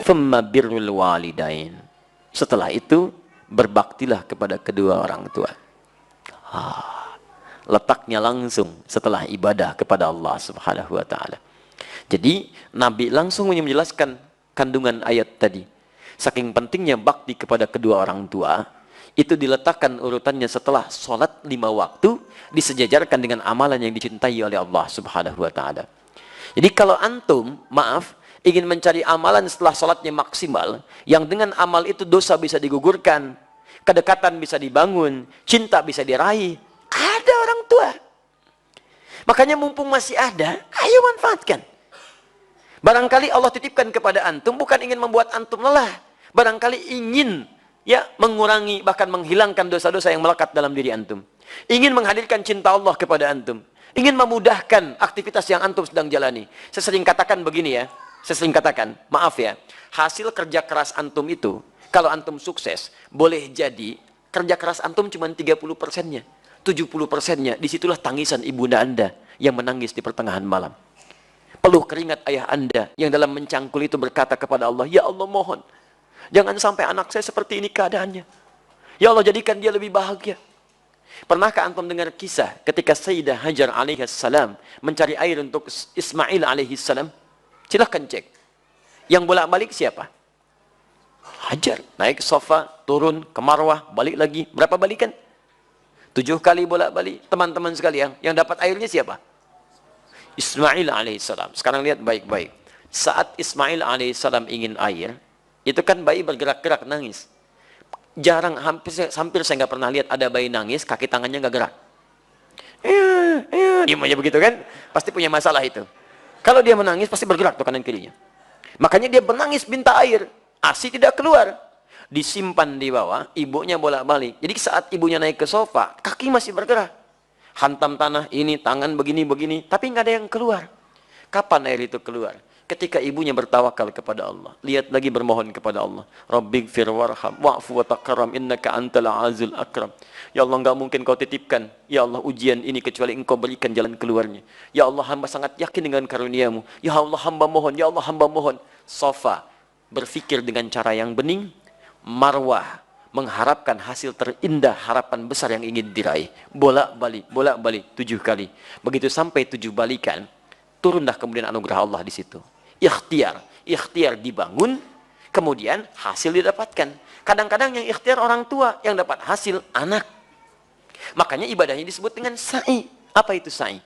Thumma birrul walidain. Setelah itu berbaktilah kepada kedua orang tua. Letaknya langsung setelah ibadah kepada Allah Subhanahu wa taala. Jadi Nabi langsung menjelaskan kandungan ayat tadi. Saking pentingnya bakti kepada kedua orang tua, itu diletakkan urutannya setelah sholat 5 waktu, disejajarkan dengan amalan yang dicintai oleh Allah Subhanahu wa taala. Jadi kalau antum, ingin mencari amalan setelah sholatnya maksimal, yang dengan amal itu dosa bisa digugurkan, kedekatan bisa dibangun, cinta bisa diraih, ada orang tua. Makanya mumpung masih ada, ayo manfaatkan. Barangkali Allah titipkan kepada antum bukan ingin membuat antum lelah, barangkali ingin mengurangi bahkan menghilangkan dosa-dosa yang melekat dalam diri antum. Ingin menghadirkan cinta Allah kepada antum, ingin memudahkan aktivitas yang antum sedang jalani. Saya sering katakan begini ya, maaf ya, hasil kerja keras antum itu, kalau antum sukses, boleh jadi kerja keras antum cuma 30%-nya, 70%-nya, disitulah tangisan ibunda anda yang menangis di pertengahan malam. Peluh keringat ayah anda yang dalam mencangkul itu berkata kepada Allah, ya Allah mohon, jangan sampai anak saya seperti ini keadaannya. Ya Allah jadikan dia lebih bahagia. Pernahkah antum dengar kisah ketika Sayyidah Hajar alaihissalam mencari air untuk Ismail alaihissalam? Silahkan cek. Yang bolak-balik siapa? Hajar. Naik ke sofa, turun ke Marwah, balik lagi. Berapa balikan? 7 kali bolak-balik. Teman-teman sekalian, yang dapat airnya siapa? Ismail alaihissalam. Sekarang lihat baik-baik. Saat Ismail alaihissalam ingin air, itu kan bayi bergerak-gerak nangis. Jarang, hampir saya nggak pernah lihat ada bayi nangis, kaki tangannya nggak gerak. Diam aja begitu kan? Pasti punya masalah itu. Kalau dia menangis pasti bergerak tuh kanan kirinya. Makanya dia menangis minta air, ASI tidak keluar. Disimpan di bawah, ibunya bolak-balik. Jadi saat ibunya naik ke sofa, kaki masih bergerak. Hantam tanah ini, tangan begini-begini, tapi nggak ada yang keluar. Kapan air itu keluar? Ketika ibunya bertawakal kepada Allah. Lihat lagi bermohon kepada Allah. Rabbighfir warham wa'fu wa takaram innaka antal azul akram. Ya Allah, enggak mungkin kau titipkan, ya Allah, ujian ini kecuali engkau berikan jalan keluarnya. Ya Allah, hamba sangat yakin dengan karuniamu. Ya Allah, hamba mohon. Ya Allah, hamba mohon. Sofa berpikir dengan cara yang bening. Marwah mengharapkan hasil terindah, harapan besar yang ingin diraih. Bolak-balik 7 kali. Begitu sampai 7 balikan, turunlah kemudian anugerah Allah di situ. Ikhtiar dibangun, kemudian hasil didapatkan. Kadang-kadang yang ikhtiar orang tua, yang dapat hasil anak. Makanya ibadahnya disebut dengan sa'i. Apa itu sa'i?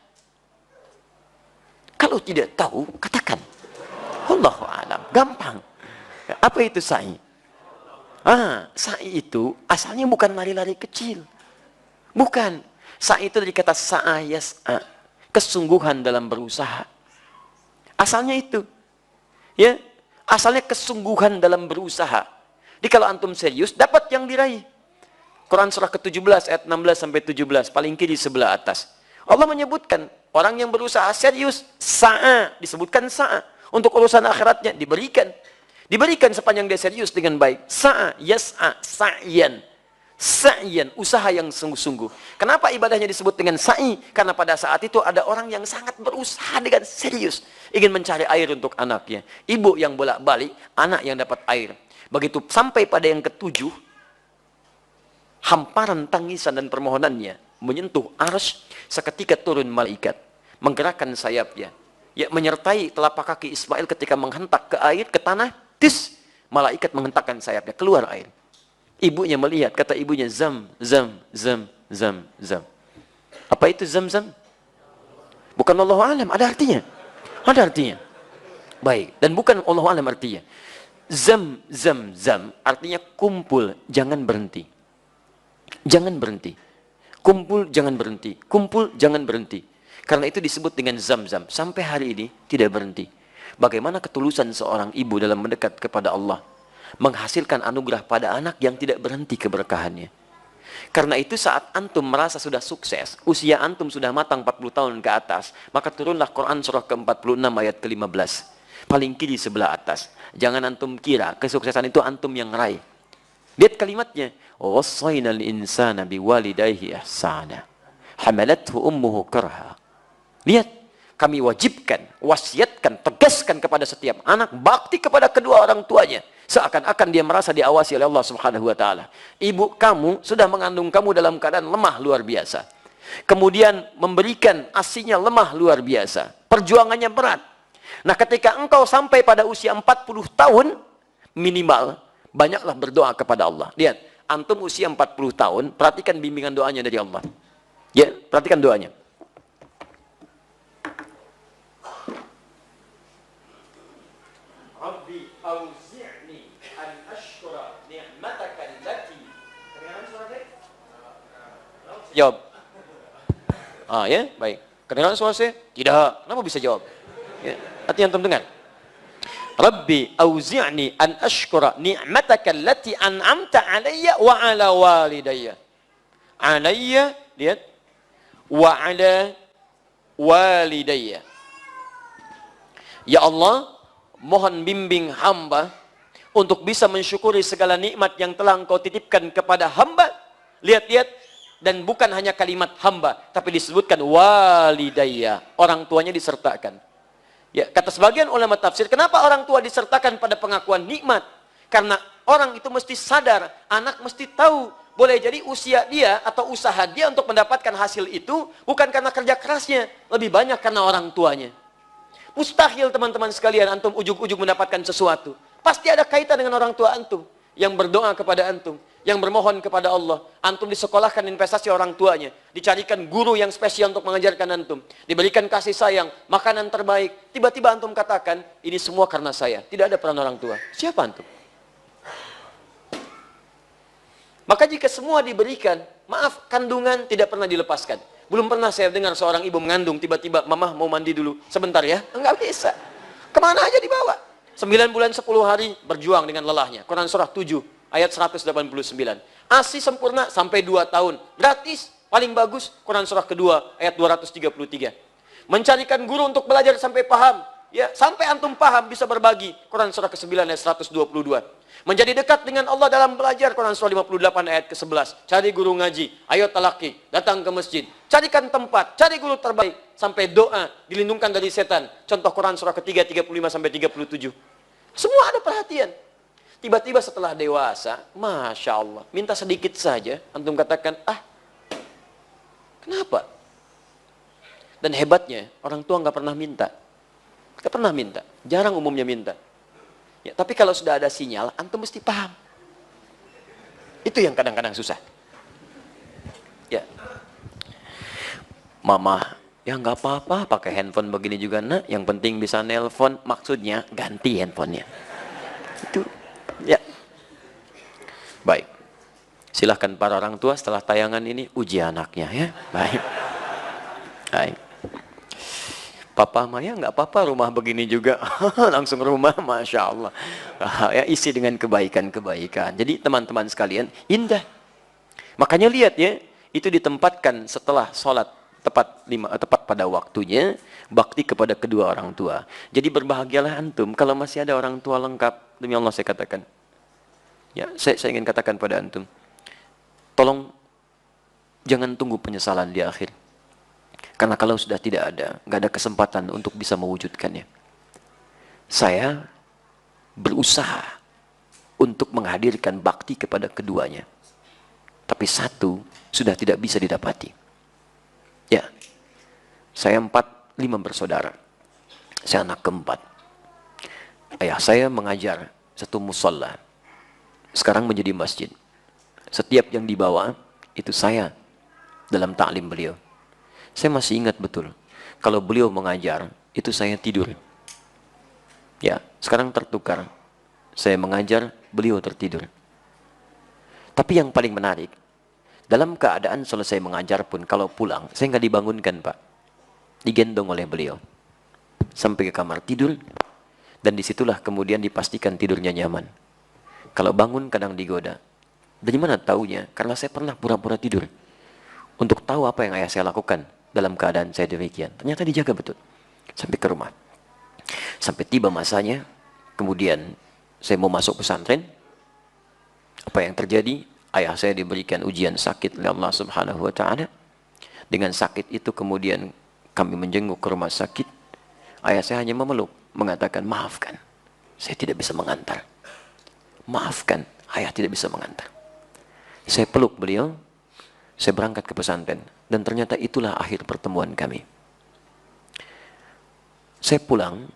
Kalau tidak tahu, katakan. Wallahu a'lam. Gampang. Apa itu sa'i? Sa'i itu asalnya bukan lari-lari kecil. Bukan. Sa'i itu dari kata sa'a yas'a. Kesungguhan dalam berusaha. Asalnya itu. Ya, asalnya kesungguhan dalam berusaha. Jadi kalau antum serius, dapat yang diraih. Quran surah ke-17 ayat 16 sampai 17, paling kiri sebelah atas. Allah menyebutkan orang yang berusaha serius, sa'a, disebutkan sa'a. Untuk urusan akhiratnya diberikan. Diberikan sepanjang dia serius dengan baik. Sa'a, yas'a, sa'yan. Sa'yan, usaha yang sungguh-sungguh. Kenapa ibadahnya disebut dengan sa'i? Karena pada saat itu ada orang yang sangat berusaha dengan serius. Ingin mencari air untuk anaknya. Ibu yang bolak-balik, anak yang dapat air. Begitu sampai pada yang ke-7, hamparan tangisan dan permohonannya menyentuh arsy, seketika turun malaikat. Menggerakkan sayapnya. Ya, menyertai telapak kaki Ismail ketika menghentak ke air, ke tanah. Malaikat menghentakkan sayapnya, keluar air. Ibunya melihat, kata ibunya, zam. Apa itu zam? Bukan Allahu a'lam, ada artinya. Baik, dan bukan Allahu a'lam artinya. Zam artinya kumpul, jangan berhenti. Kumpul, jangan berhenti. Karena itu disebut dengan zam-zam. Sampai hari ini tidak berhenti. Bagaimana ketulusan seorang ibu dalam mendekat kepada Allah, menghasilkan anugerah pada anak yang tidak berhenti keberkahannya. Karena itu saat antum merasa sudah sukses, usia antum sudah matang 40 tahun ke atas, maka turunlah Quran surah ke-46 ayat ke-15. Paling kiri sebelah atas. Jangan antum kira kesuksesan itu antum yang raih. Lihat kalimatnya. Wassaynal insana biwalidayhi ihsana. Hamalathu ummuhu karha. Lihat, kami wajibkan, wasiatkan, tegaskan kepada setiap anak bakti kepada kedua orang tuanya. Seakan-akan dia merasa diawasi oleh Allah Subhanahu wa taala. Ibu kamu sudah mengandung kamu dalam keadaan lemah luar biasa. Kemudian memberikan ASINya lemah luar biasa. Perjuangannya berat. Nah, ketika engkau sampai pada usia 40 tahun minimal, banyaklah berdoa kepada Allah. Lihat, antum usia 40 tahun, perhatikan bimbingan doanya dari Allah. Ya, perhatikan doanya. Rabbi auzi'ni an ashkura ni'mataka allati. Kedengaran suara saya? Jawab. Ya, baik. Kedengaran suara saya? Tidak. Kenapa bisa jawab? Ya, hati antum dengar. Rabbi auzi'ni an ashkura ni'mataka allati an'amta 'alayya wa 'ala walidayya. 'Alayya, lihat. Wa 'ala walidayya. Ya Allah, mohon bimbing hamba untuk bisa mensyukuri segala nikmat yang telah engkau titipkan kepada hamba. Lihat-lihat, dan bukan hanya kalimat hamba, tapi disebutkan walidayya, orang tuanya disertakan. Ya, kata sebagian ulama tafsir, kenapa orang tua disertakan pada pengakuan nikmat? Karena orang itu mesti sadar, anak mesti tahu, boleh jadi usia dia atau usaha dia untuk mendapatkan hasil itu bukan karena kerja kerasnya, lebih banyak karena orang tuanya. Mustahil teman-teman sekalian antum ujug-ujug mendapatkan sesuatu. Pasti ada kaitan dengan orang tua antum yang berdoa kepada antum, yang bermohon kepada Allah. Antum disekolahkan investasi orang tuanya, dicarikan guru yang spesial untuk mengajarkan antum, diberikan kasih sayang, makanan terbaik. Tiba-tiba antum katakan, ini semua karena saya. Tidak ada peran orang tua. Siapa antum? Maka jika semua diberikan, maaf, kandungan tidak pernah dilepaskan. Belum pernah saya dengar seorang ibu mengandung, tiba-tiba, mama mau mandi dulu, sebentar ya. Enggak bisa. Kemana aja dibawa. 9 bulan 10 hari berjuang dengan lelahnya. Quran surah 7, ayat 189. ASI sempurna sampai 2 tahun. Gratis, paling bagus. Quran surah kedua, ayat 233. Mencarikan guru untuk belajar sampai paham. Ya, sampai antum paham bisa berbagi. Quran surah ke-9 ayat 122. Menjadi dekat dengan Allah dalam belajar. Quran surah 58 ayat ke-11. Cari guru ngaji, ayo talaki, datang ke masjid. Carikan tempat, cari guru terbaik. Sampai doa, dilindungkan dari setan. Contoh Quran surah ketiga 35 sampai 37. Semua ada perhatian. Tiba-tiba setelah dewasa, Masya Allah, minta sedikit saja, antum katakan, kenapa? Dan hebatnya, orang tua nggak pernah minta. Nggak pernah minta, jarang umumnya minta. Ya, tapi kalau sudah ada sinyal, antum mesti paham. Itu yang kadang-kadang susah. Ya, mama, ya nggak apa-apa, pakai handphone begini juga nak. Yang penting bisa nelpon, maksudnya ganti handphonenya. Itu, ya. Baik. Silahkan para orang tua setelah tayangan ini uji anaknya ya. Baik. Baik. Papa Maya nggak apa-apa rumah begini juga. Langsung rumah, Masya Allah. Ya, isi dengan kebaikan-kebaikan. Jadi teman-teman sekalian, indah. Makanya lihat ya, itu ditempatkan setelah sholat tepat pada waktunya, bakti kepada kedua orang tua. Jadi berbahagialah antum kalau masih ada orang tua lengkap. Demi Allah saya katakan. Ya, saya ingin katakan pada antum, tolong jangan tunggu penyesalan di akhir. Karena kalau sudah tidak ada, nggak ada kesempatan untuk bisa mewujudkannya. Saya berusaha untuk menghadirkan bakti kepada keduanya. Tapi satu sudah tidak bisa didapati. Ya, saya 5 bersaudara. Saya anak keempat. Ayah saya mengajar satu musalla. Sekarang menjadi masjid. Setiap yang dibawa, itu saya dalam ta'lim beliau. Saya masih ingat betul, kalau beliau mengajar, itu saya tidur. Ya, sekarang tertukar. Saya mengajar, beliau tertidur. Tapi yang paling menarik, dalam keadaan selesai mengajar pun, kalau pulang, saya nggak dibangunkan, Pak. Digendong oleh beliau. Sampai ke kamar tidur, dan disitulah kemudian dipastikan tidurnya nyaman. Kalau bangun, kadang digoda. Dari mana taunya? Karena saya pernah pura-pura tidur. Untuk tahu apa yang ayah saya lakukan dalam keadaan saya demikian. Ternyata dijaga betul. Sampai ke rumah. Sampai tiba masanya, kemudian saya mau masuk pesantren. Apa yang terjadi? Ayah saya diberikan ujian sakit oleh Allah Subhanahu wa taala. Dengan sakit itu kemudian kami menjenguk ke rumah sakit. Ayah saya hanya memeluk, mengatakan, "Maafkan, saya tidak bisa mengantar. Maafkan, ayah tidak bisa mengantar." Saya peluk beliau, saya berangkat ke pesantren, dan ternyata itulah akhir pertemuan kami. Saya pulang,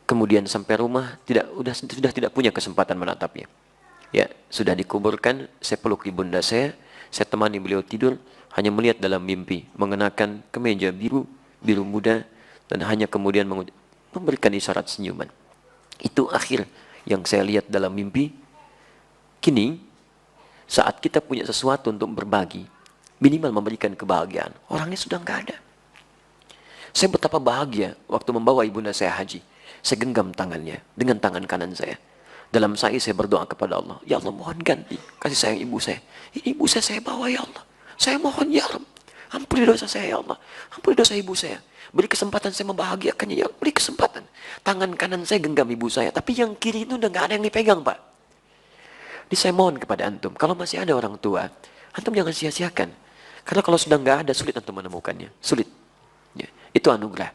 kemudian sampai rumah sudah tidak punya kesempatan menatapnya. Ya, sudah dikuburkan, saya peluk ibunda saya temani beliau tidur, hanya melihat dalam mimpi, mengenakan kemeja biru, biru muda, dan hanya kemudian memberikan isyarat senyuman. Itu akhir yang saya lihat dalam mimpi. Kini, saat kita punya sesuatu untuk berbagi, minimal memberikan kebahagiaan, orangnya sudah nggak ada. Saya betapa bahagia waktu membawa ibunda saya haji. Saya genggam tangannya dengan tangan kanan saya. Dalam sa'i saya berdoa kepada Allah, "Ya Allah, mohon ganti kasih sayang ibu saya. Ini ibu saya bawa, ya Allah. Saya mohon, ya Allah. Ampuni dosa saya, ya Allah. Ampuni dosa ibu saya. Beri kesempatan saya membahagiakannya, ya Allah. Beri kesempatan." Tangan kanan saya genggam ibu saya, tapi yang kiri itu udah nggak ada yang dipegang, Pak. Jadi saya mohon kepada antum, kalau masih ada orang tua, antum jangan sia-siakan. Karena kalau sudah nggak ada, sulit antum menemukannya. Sulit. Ya, itu anugerah.